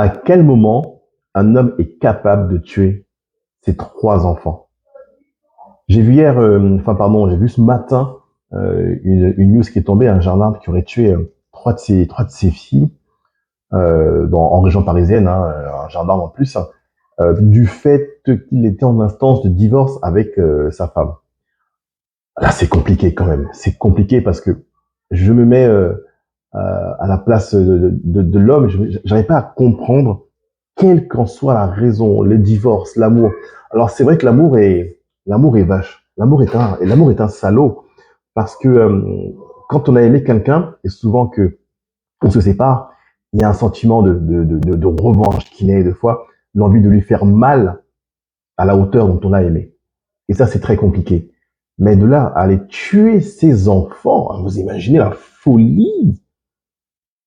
À quel moment un homme est capable de tuer ses trois enfants? J'ai vu hier, j'ai vu ce matin une news qui est tombée, un gendarme qui aurait tué trois de ses filles en région parisienne, hein, un gendarme en plus, du fait qu'il était en instance de divorce avec sa femme. Là, c'est compliqué quand même. C'est compliqué parce que je me mets à la place de l'homme. J'arrive pas à comprendre quelle qu'en soit la raison, le divorce, l'amour. Alors c'est vrai que l'amour est vache. L'amour est un salaud parce que quand on a aimé quelqu'un et souvent que on se sépare, il y a un sentiment de revanche qui naît deux fois, l'envie de lui faire mal à la hauteur dont on l'a aimé. Et ça c'est très compliqué. Mais de là à aller tuer ses enfants, vous imaginez la folie.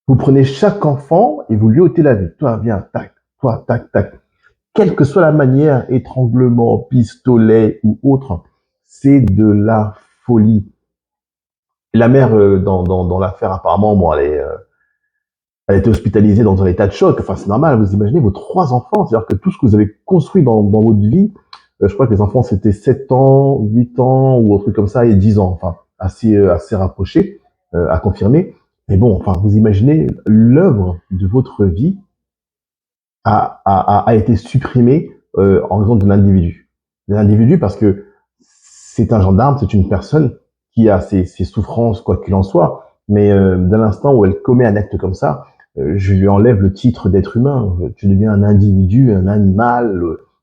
Vous prenez chaque enfant et vous lui ôtez la vie. Toi, viens, tac, toi, tac, tac. Quelle que soit la manière, étranglement, pistolet ou autre, c'est de la folie. La mère, dans l'affaire, apparemment, bon, elle a été hospitalisée dans un état de choc. Enfin, c'est normal, vous imaginez vos trois enfants, c'est-à-dire que tout ce que vous avez construit dans votre vie, je crois que les enfants, c'était 7 ans, 8 ans, ou un truc comme ça, et 10 ans, enfin, assez rapproché, à confirmer. Mais bon, enfin, vous imaginez l'œuvre de votre vie a été supprimée en raison de l'individu. De l'individu parce que c'est un gendarme, c'est une personne qui a ses souffrances, quoi qu'il en soit, mais dès l'instant où elle commet un acte comme ça, je lui enlève le titre d'être humain. Tu deviens un individu, un animal,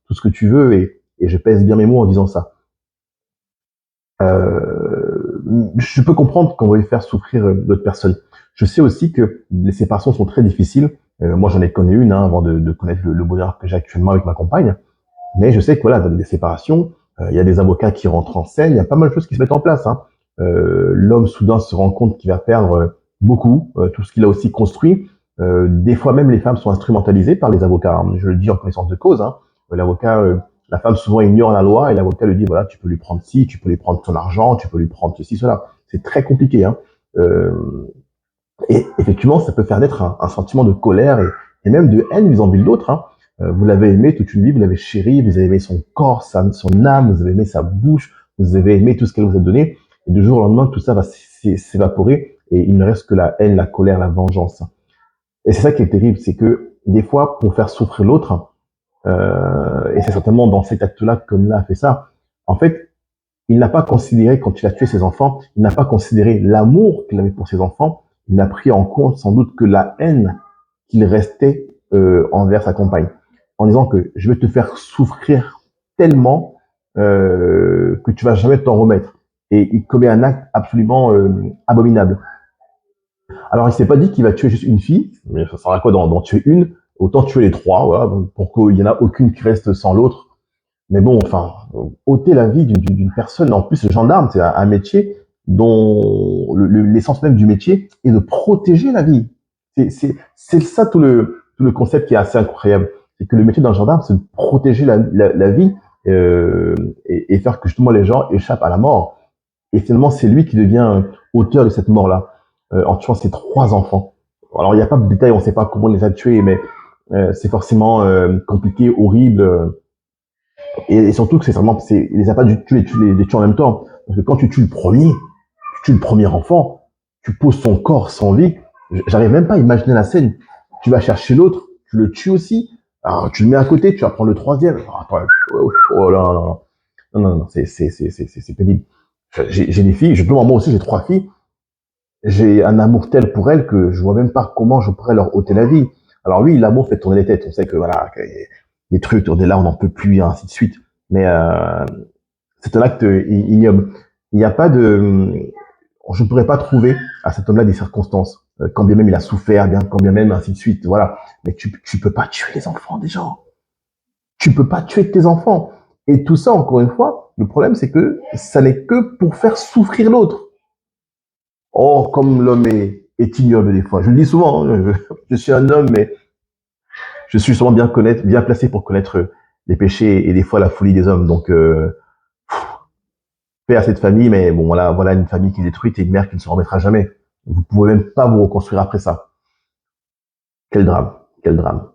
tout ce que tu veux, et je pèse bien mes mots en disant ça. Je peux comprendre qu'on veuille faire souffrir d'autres personnes. Je sais aussi que les séparations sont très difficiles. Moi, j'en ai connu une avant de connaître le bonheur que j'ai actuellement avec ma compagne. Mais je sais que voilà, dans des séparations, il y a des avocats qui rentrent en scène, il y a pas mal de choses qui se mettent en place. Hein. L'homme soudain se rend compte qu'il va perdre beaucoup, tout ce qu'il a aussi construit. Des fois même, les femmes sont instrumentalisées par les avocats. Hein. Je le dis en connaissance de cause. Hein. L'avocat, la femme souvent ignore la loi et l'avocat lui dit voilà, tu peux lui prendre ci, tu peux lui prendre ton argent, tu peux lui prendre ceci, cela. C'est très compliqué. Hein. Et effectivement, ça peut faire naître un sentiment de colère et même de haine vis-à-vis de l'autre. Hein. Vous l'avez aimé toute une vie, vous l'avez chéri, vous avez aimé son corps, son âme, vous avez aimé sa bouche, vous avez aimé tout ce qu'elle vous a donné. Et du jour au lendemain, tout ça va s'évaporer et il ne reste que la haine, la colère, la vengeance. Et c'est ça qui est terrible, c'est que des fois, pour faire souffrir l'autre, et c'est certainement dans cet acte-là que l'homme a fait ça, en fait, il n'a pas considéré, quand il a tué ses enfants, il n'a pas considéré l'amour qu'il avait pour ses enfants, il n'a pris en compte sans doute que la haine qu'il restait envers sa compagne, en disant que je vais te faire souffrir tellement que tu vas jamais t'en remettre. Et il commet un acte absolument abominable. Alors il s'est pas dit qu'il va tuer juste une fille, mais ça sert à quoi d'en tuer une? Autant tuer les trois, voilà, pour qu'il y en a aucune qui reste sans l'autre. Mais bon, enfin, ôter la vie d'une personne, en plus, le gendarme, c'est un métier dont l'essence même du métier est de protéger la vie. C'est ça tout le concept qui est assez incroyable. C'est que le métier d'un gendarme, c'est de protéger la vie et faire que justement les gens échappent à la mort. Et finalement, c'est lui qui devient auteur de cette mort-là, en tuant ses trois enfants. Alors, il n'y a pas de détails, on ne sait pas comment il les a tués, mais c'est forcément compliqué, horrible. Et surtout que il les a pas dû tuer, les tuer en même temps. Parce que quand tu tues le premier, tu tues le premier enfant, tu poses son corps sans vie. J'arrive même pas à imaginer la scène. Tu vas chercher l'autre, tu le tues aussi. Alors, tu le mets à côté, tu vas prendre le troisième. Oh, attends, oh là là. Non, non, non, c'est pénible. J'ai des filles, moi aussi j'ai trois filles. J'ai un amour tel pour elles que je vois même pas comment je pourrais leur ôter la vie. Alors oui, l'amour fait tourner les têtes. On sait que voilà, que les trucs, on est là, on n'en peut plus, et ainsi de suite. Mais c'est un acte ignoble. Il n'y a pas de, je ne pourrais pas trouver à cet homme-là des circonstances, quand bien même il a souffert, bien quand bien même ainsi de suite. Voilà. Mais tu peux pas tuer les enfants des gens. Tu peux pas tuer tes enfants. Et tout ça, encore une fois, le problème c'est que ça n'est que pour faire souffrir l'autre. Oh, comme l'homme est ignoble des fois. Je le dis souvent, hein, je suis un homme, mais je suis sûrement bien placé pour connaître les péchés et des fois la folie des hommes. Donc, paix à cette famille, mais bon, voilà une famille qui est détruite et une mère qui ne se remettra jamais. Vous pouvez même pas vous reconstruire après ça. Quel drame, quel drame.